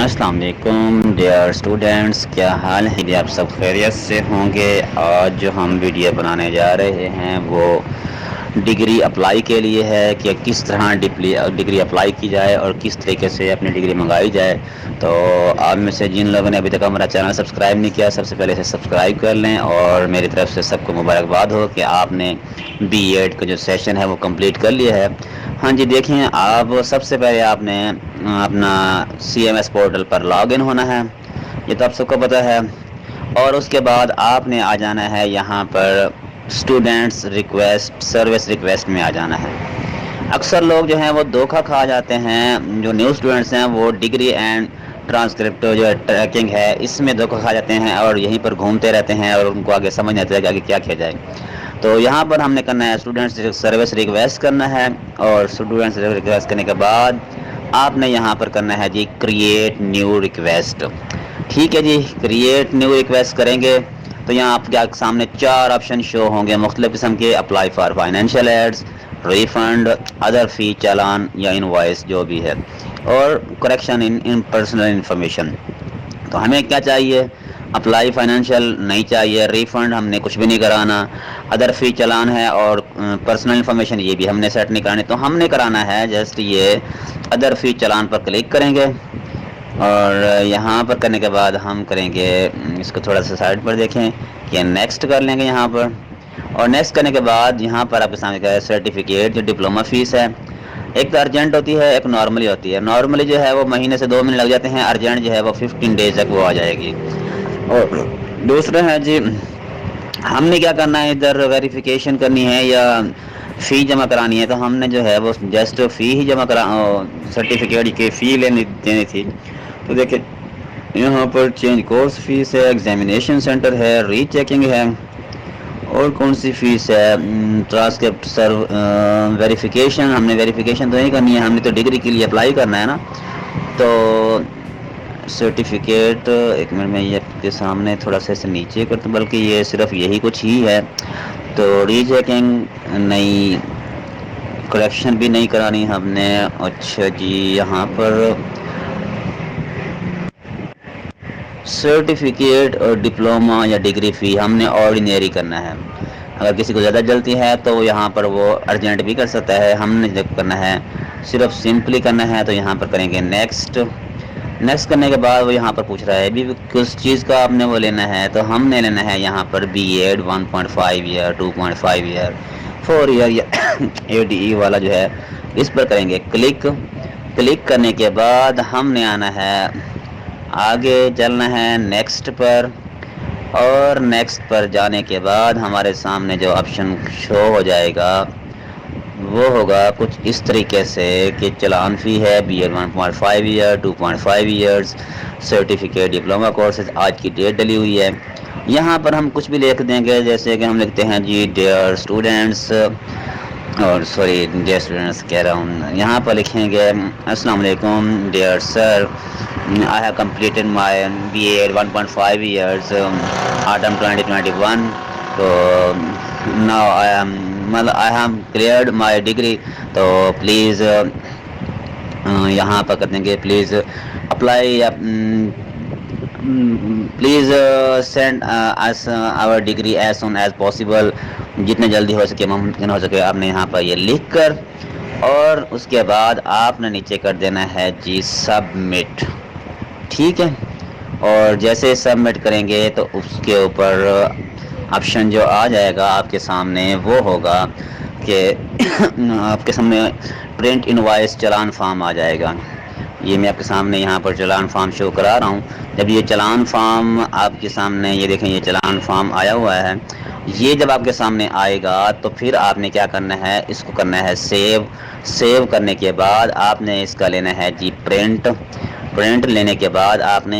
السلام علیکم dear students, کیا حال ہے؟ آپ سب خیریت سے ہوں گے۔ آج جو ہم ویڈیو بنانے جا رہے ہیں وہ ڈگری اپلائی کے لیے ہے کہ کس طرح ڈگری اپلائی کی جائے اور کس طریقے سے اپنی ڈگری منگائی جائے۔ تو آپ میں سے جن لوگوں نے ابھی تک ہمارا چینل سبسکرائب نہیں کیا، سب سے پہلے اسے سبسکرائب کر لیں، اور میری طرف سے سب کو مبارکباد ہو کہ آپ نے بی ایڈ کا جو سیشن ہے وہ کمپلیٹ کر لیا ہے۔ ہاں جی، دیکھیں، آپ سب سے پہلے آپ نے اپنا سی ایم ایس پورٹل پر لاگ ان ہونا ہے، یہ تو آپ سب کو پتہ ہے۔ اور اس کے بعد آپ نے آ جانا ہے یہاں پر اسٹوڈینٹس ریکویسٹ، سروس ریکویسٹ میں آ جانا ہے۔ اکثر لوگ جو ہیں وہ دھوکہ کھا جاتے ہیں، جو نیو اسٹوڈینٹس ہیں وہ ڈگری اینڈ ٹرانسکرپٹ جو ٹریکنگ ہے اس میں دھوکہ کھا جاتے ہیں اور یہیں پر گھومتے رہتے ہیں اور ان کو آگے سمجھ نہیں آتا ہے کہ آگے کیا کیا جائے۔ تو یہاں پر ہم نے کرنا ہے اسٹوڈنٹس سروس ریکویسٹ کرنا ہے، اور اسٹوڈنٹس ریکویسٹ کرنے کے بعد آپ نے یہاں پر کرنا ہے جی کریٹ نیو ریکویسٹ۔ ٹھیک ہے جی، کریٹ نیو ریکویسٹ کریں گے تو یہاں آپ کے سامنے 4 آپشن شو ہوں گے مختلف قسم کے: apply for financial aids, refund, other fee challan یا انوائس جو بھی ہے، اور کریکشن ان پرسنل انفارمیشن۔ تو ہمیں کیا چاہیے؟ اپلائی فائنینشیل نہیں چاہیے، ریفنڈ ہم نے کچھ بھی نہیں کرانا، ادر فی چلان ہے، اور پرسنل انفارمیشن یہ بھی ہم نے سیٹ نہیں کرانی۔ تو ہم نے کرانا ہے جسٹ یہ ادر فی چلان پر کلک کریں گے، اور یہاں پر کرنے کے بعد ہم کریں گے اس کو تھوڑا سا سائڈ پر دیکھیں کہ نیکسٹ کر لیں گے یہاں پر۔ اور نیکسٹ کرنے کے بعد یہاں پر آپ کے سامنے کیا ہے، سرٹیفکیٹ جو ڈپلومہ فیس ہے، ایک تو ارجنٹ ہوتی ہے، ایک نارملی ہوتی ہے۔ نارملی جو ہے وہ مہینے سے 2 مہینے لگ جاتے ہیں، ارجنٹ جو ہے وہ 15 ڈیز تک وہ آ جائے گی۔ اور دوسرا ہے جی، ہم نے کیا کرنا ہے، ادھر ویریفیکیشن کرنی ہے یا فی جمع کرانی ہے، تو ہم نے جو ہے وہ جسٹ فی ہی جمع سرٹیفکیٹ کی فی دینی تھی۔ تو دیکھیں یہاں پر چینج کورس فیس ہے، ایگزامینیشن سینٹر ہے، ری چیکنگ ہے، اور کون سی فیس ہے، ٹرانسکرپٹ ویریفیکیشن۔ ہم نے ویریفیکیشن تو نہیں کرنی ہے، ہم نے تو ڈگری کے لیے اپلائی کرنا ہے نا۔ تو سرٹیفکیٹ، ایک منٹ میں یہ آپ کے سامنے تھوڑا سا اسے نیچے کرتا ہوں، بلکہ یہ صرف یہی کچھ ہی ہے۔ تو ری چیکنگ نہیں، کریکشن بھی نہیں کرانی ہم نے۔ اچھا جی، یہاں پر سرٹیفکیٹ اور ڈپلومہ یا ڈگری فی ہم نے آرڈینری کرنا ہے۔ اگر کسی کو زیادہ جلدی ہے تو یہاں پر وہ ارجنٹ بھی کر سکتا ہے، ہم نے جب کرنا ہے صرف سمپلی کرنا ہے، تو یہاں پر کریں گے نیکسٹ۔ نیکسٹ کرنے کے بعد وہ یہاں پر پوچھ رہا ہے ابھی کس چیز کا آپ نے وہ لینا ہے، تو ہم نے لینا ہے یہاں پر B Ed 1.5 year, 2.5 year, 4 year یا اے ڈی ای والا جو ہے، اس پر کریں گے کلک۔ کلک کرنے کے بعد ہم نے آنا ہے آگے چلنا ہے نیکسٹ پر، اور نیکسٹ پر جانے کے بعد ہمارے سامنے جو آپشن شو ہو جائے گا وہ ہوگا کچھ اس طریقے سے کہ چلان فی ہے B Ed 1.5 year, 2.5 years, certificate diploma courses, آج کی ڈیٹ ڈلی ہوئی ہے۔ یہاں پر ہم کچھ بھی لکھ دیں گے، جیسے کہ ہم لکھتے ہیں جی ڈیئر اسٹوڈینٹس، اور سوری ڈیئر اسٹوڈینٹس کہہ رہا ہوں، یہاں پر لکھیں گے السلام علیکم dear sir, I have completed my BA 1.5 years autumn 2021. So now I have cleared my degree. تو پلیز یہاں پر کر دیں گے please apply, please send us our degree as soon as possible، جتنے جلدی ہو سکے، ممکن ہو سکے آپ نے یہاں پر یہ لکھ کر، اور اس کے بعد آپ نے نیچے کر دینا ہے جی سبمٹ۔ ٹھیک ہے، اور جیسے سبمٹ کریں گے تو اس کے اوپر آپشن جو آ جائے گا آپ کے سامنے وہ ہوگا کہ آپ کے سامنے پرنٹ انوائس چلان فارم آ جائے گا۔ یہ میں آپ کے سامنے یہاں پر چلان فارم شو کرا رہا ہوں۔ جب یہ چلان فارم آپ کے سامنے، یہ دیکھیں یہ چلان فارم آیا ہوا ہے، یہ جب آپ کے سامنے آئے گا تو پھر آپ نے کیا کرنا ہے، اس کو کرنا ہے سیو۔ سیو کرنے کے بعد آپ نے اس کا لینا ہے جی پرنٹ۔ پرنٹ لینے کے بعد آپ نے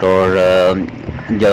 اور جو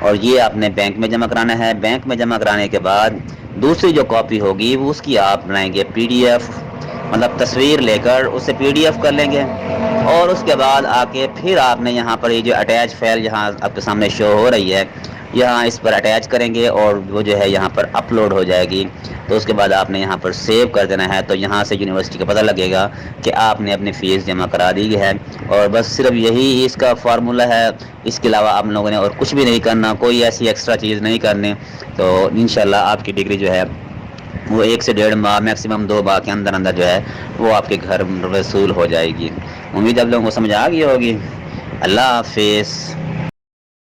اور یہ آپ نے بینک میں جمع کرانا ہے۔ بینک میں جمع کرانے کے بعد دوسری جو کاپی ہوگی وہ اس کی آپ بنائیں گے پی ڈی ایف، مطلب تصویر لے کر اسے پی ڈی ایف کر لیں گے، اور اس کے بعد آ کے پھر آپ نے یہاں پر یہ جو اٹیچ فائل یہاں آپ کے سامنے شو ہو رہی ہے، یہاں اس پر اٹیچ کریں گے، اور وہ جو ہے یہاں پر اپلوڈ ہو جائے گی۔ تو اس کے بعد آپ نے یہاں پر سیو کر دینا ہے، تو یہاں سے یونیورسٹی کا پتہ لگے گا کہ آپ نے اپنی فیس جمع کرا دی ہے، اور بس صرف یہی اس کا فارمولہ ہے، اس کے علاوہ آپ لوگوں نے اور کچھ بھی نہیں کرنا، کوئی ایسی ایکسٹرا چیز نہیں کرنی، تو انشاءاللہ آپ کی ڈگری جو ہے وہ 1 سے 1.5 ماہ میکسیمم 2 ماہ کے اندر اندر جو ہے وہ آپ کے گھر وصول ہو جائے گی۔ امید آپ لوگوں کو سمجھ آ گئی ہوگی۔ اللہ حافظ۔